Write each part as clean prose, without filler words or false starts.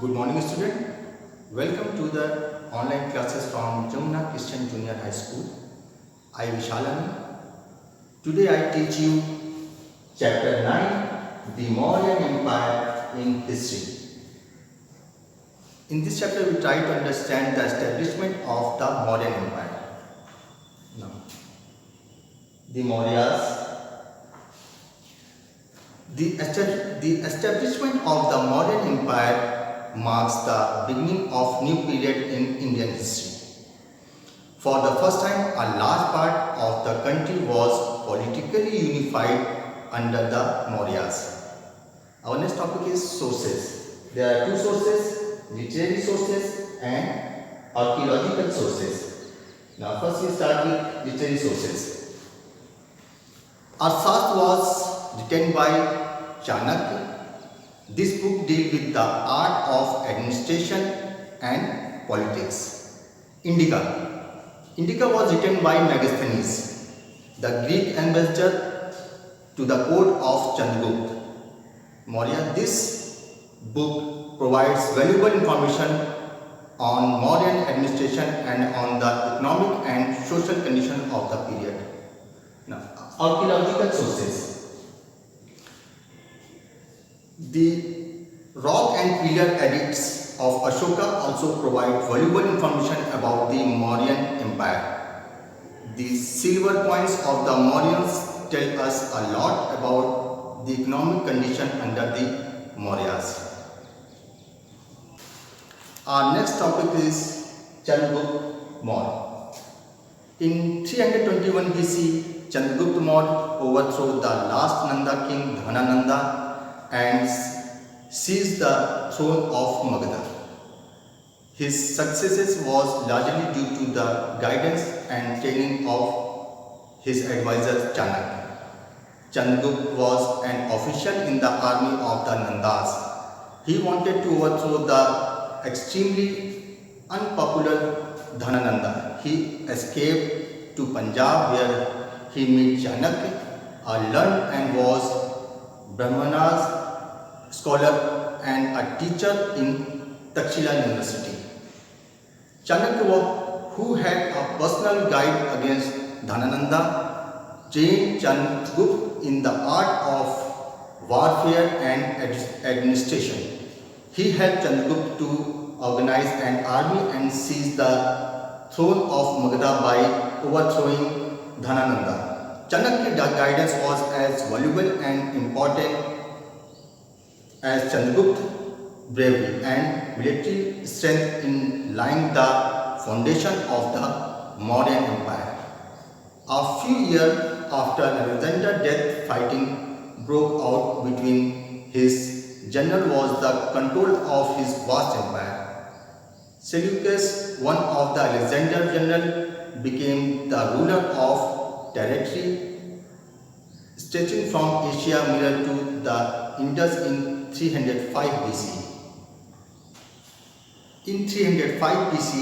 Good morning, student. Welcome to the online classes from Jamuna Christian Junior High School. I am Vishalani. Today I teach you Chapter 9, The Mauryan Empire in History. In this chapter we try to understand the establishment of the Mauryan Empire. Now, the Mauryas. The establishment of the Mauryan Empire marks the beginning of new period in Indian history. For the first time, a large part of the country was politically unified under the Mauryas. Our next topic is sources. There are two sources, literary sources and archaeological sources. Now first we start with literary sources. Arthashastra was written by Chanakya. This book deals with the art of administration and politics. Indica was written by Megasthenes, the Greek ambassador to the court of Chandragupta Maurya. This book provides valuable information on Mauryan administration and on the economic and social condition of the period. Now, archaeological sources. The rock and pillar edicts of Ashoka also provide valuable information about the Mauryan Empire. The silver coins of the Mauryans tell us a lot about the economic condition under the Mauryas. Our next topic is Chandragupta Maurya. In 321 BC, Chandragupta Maurya overthrew the last Nanda king Dhanananda and seized the throne of Magadha. His successes was largely due to the guidance and training of his advisor Chanakya. Chandragupta was an official in the army of the Nandas. He wanted to overthrow the extremely unpopular Dhanananda. He escaped to Punjab where he met Chanakya, a learned and was Brahmanas scholar and a teacher in Takshila University. Chanakya, who had a personal guide against Dhanananda, trained Chandragupta in the art of warfare and administration. He helped Chandragupta to organize an army and seize the throne of Magadha by overthrowing Dhanananda. Chanakya's guidance was as valuable and important as Chandragupta's bravery and military strength in laying the foundation of the Mauryan Empire. A few years after Alexander's death, fighting broke out between his general was the control of his vast empire. Seleucus, one of the Alexander general, became the ruler of territory stretching from Asia Minor to the Indus in 305 BC. In 305 BC,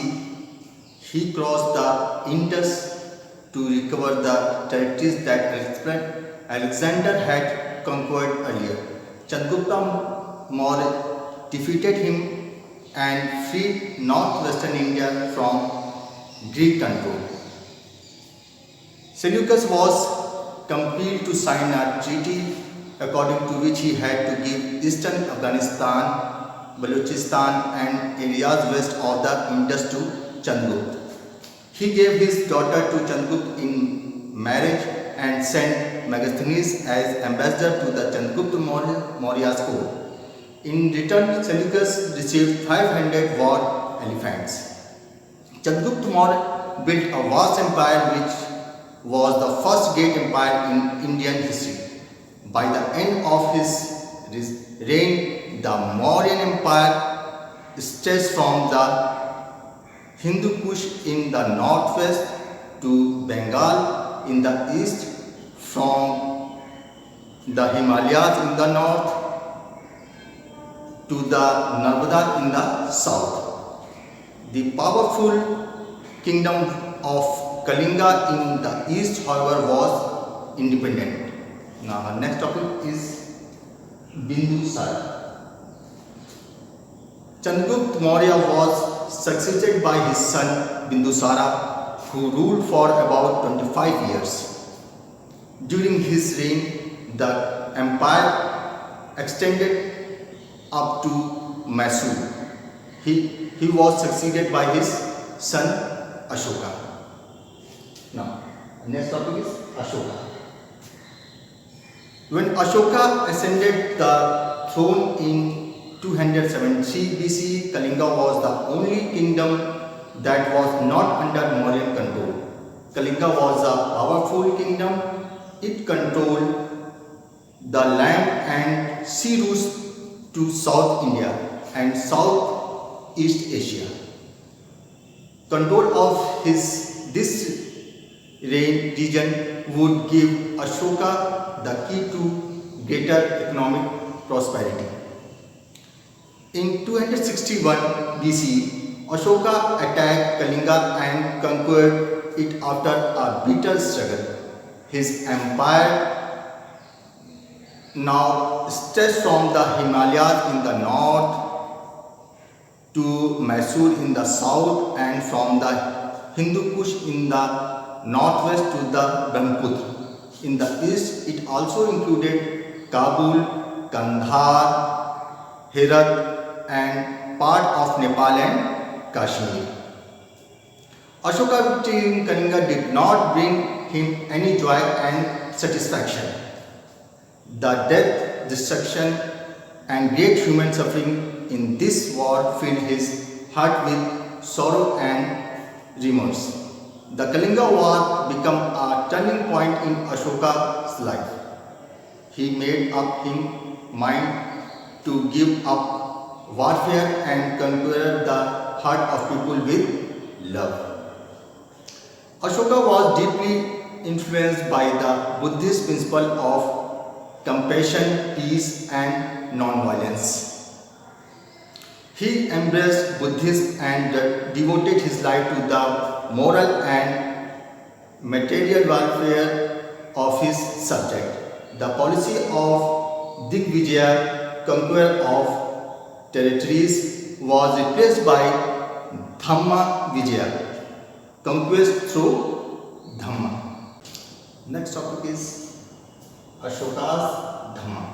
he crossed the Indus to recover the territories that Alexander had conquered earlier. Chandragupta Maurya defeated him and freed northwestern India from Greek control. Seleucus was compelled to sign a treaty according to which he had to give eastern Afghanistan, Balochistan and areas west of the Indus to Chandragupta. He gave his daughter to Chandragupta in marriage and sent Megasthenes as ambassador to the Chandragupta Maurya's court. In return, Seleucus received 500 war elephants. Chandragupta Maurya built a vast empire which was the first great empire in Indian history. By the end of his reign, the Mauryan Empire stretched from the Hindu Kush in the northwest to Bengal in the east, from the Himalayas in the north to the Narmada in the south. The powerful kingdom of Kalinga in the east, however, was independent. Now, our next topic is Bindusar. Chandragupta Maurya was succeeded by his son Bindusara, who ruled for about 25 years. During his reign, the empire extended up to Mysore. He was succeeded by his son Ashoka. Now, next topic is Ashoka. When Ashoka ascended the throne in 273 BC, Kalinga was the only kingdom that was not under Mauryan control. Kalinga was a powerful kingdom. It controlled the land and sea routes to South India and Southeast Asia. Control of this region would give Ashoka the key to greater economic prosperity. In 261 BC, Ashoka attacked Kalinga and conquered it after a bitter struggle. His empire now stretched from the Himalayas in the north to Mysore in the south and from the Hindu Kush in the northwest to the Brahmaputra. In the east, it also included Kabul, Kandahar, Herat and part of Nepal and Kashmir. Ashoka victory in Kalinga did not bring him any joy and satisfaction. The death, destruction and great human suffering in this war filled his heart with sorrow and remorse. The Kalinga War became a turning point in Ashoka's life. He made up his mind to give up warfare and conquer the heart of people with love. Ashoka was deeply influenced by the Buddhist principle of compassion, peace and non-violence. He embraced Buddhism and devoted his life to the moral and material welfare of his subject. The policy of Digvijaya, conqueror of territories, was replaced by Dhamma Vijaya, conquest through Dhamma. Next topic is Ashoka's Dhamma.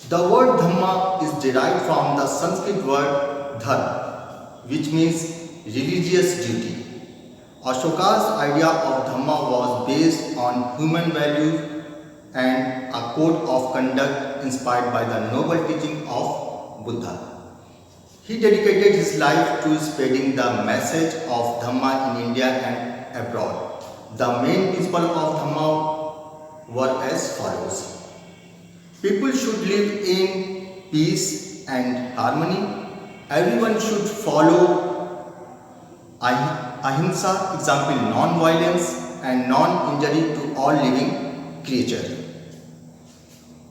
The word Dhamma is derived from the Sanskrit word Dharma, which means religious duty. Ashoka's idea of Dhamma was based on human values and a code of conduct inspired by the noble teaching of Buddha. He dedicated his life to spreading the message of Dhamma in India and abroad. The main principles of Dhamma were as follows. People should live in peace and harmony. Everyone should follow ahimsa, example non-violence and non-injury to all living creatures.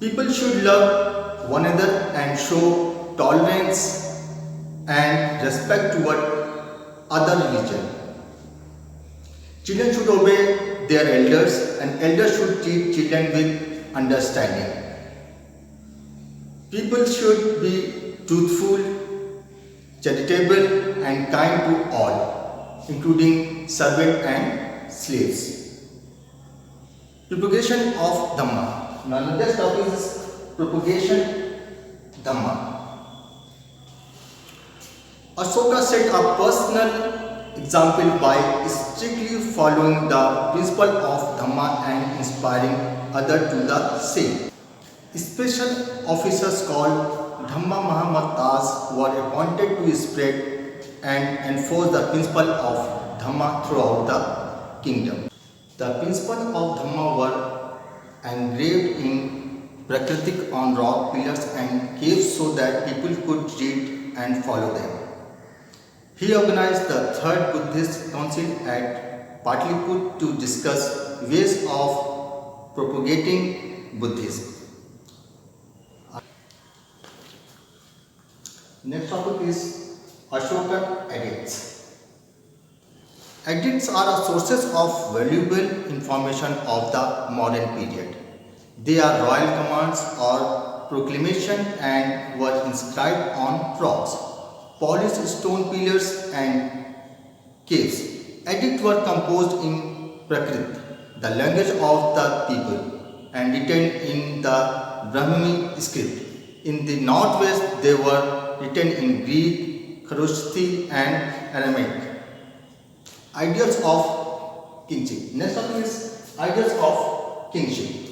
People should love one another and show tolerance and respect toward other religion. Children should obey their elders and elders should treat children with understanding. People should be truthful, charitable and kind to all, including servants and slaves. Propagation of Dhamma. Now the next topic is propagation Dhamma. Ashoka set a personal example by strictly following the principle of Dhamma and inspiring others to the same. Special officers called Dhamma Mahamattas were appointed to spread and enforce the principle of Dhamma throughout the kingdom. The principles of Dhamma were engraved in Prakritik on rock pillars and caves so that people could read and follow them. He organized the Third Buddhist Council at Patliputra to discuss ways of propagating Buddhism. Next topic is Ashokan edicts. Edicts are sources of valuable information of the modern period. They are royal commands or proclamation and were inscribed on rocks, polished stone pillars and caves. Edicts were composed in Prakrit, the language of the people, and written in the Brahmi script. In the northwest, they were written in Greek, Kharosthi, and Aramaic. Ideals of kingship. Next topic is ideals of kingship.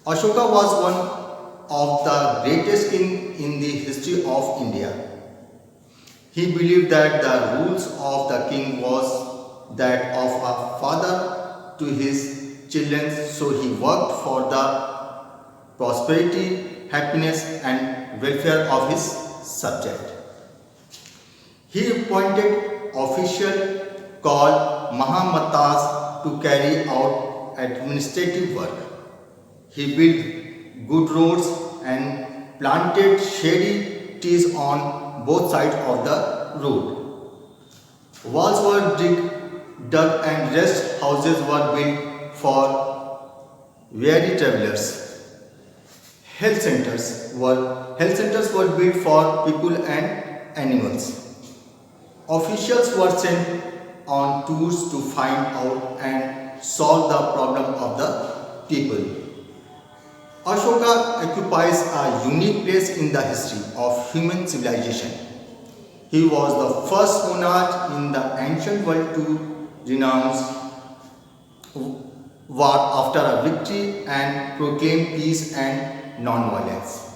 Ashoka was one of the greatest kings in the history of India. He believed that the rules of the king was that of a father to his children, so he worked for the prosperity, happiness and welfare of his subject. He appointed officials called Mahamatas to carry out administrative work. He built good roads and planted shady trees on both sides of the road. Walls were dug and rest houses were built for weary travelers. Health centers were built for people and animals. Officials were sent on tours to find out and solve the problem of the people. Ashoka occupies a unique place in the history of human civilization. He was the first monarch in the ancient world to renounce war after a victory and proclaim peace and non-violence.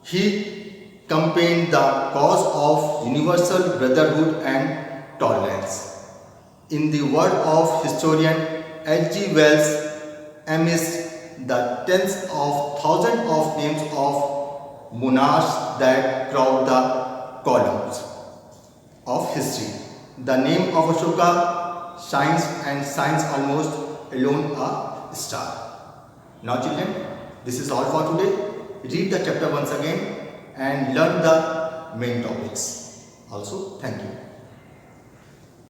He campaigned the cause of universal brotherhood and tolerance. In the word of historian H.G. Wells, amidst the tens of thousands of names of monarchs that crowd the columns of history, the name of Ashoka shines and shines almost alone a star. Now children, this is all for today. Read the chapter once again and learn the main topics. Also, thank you.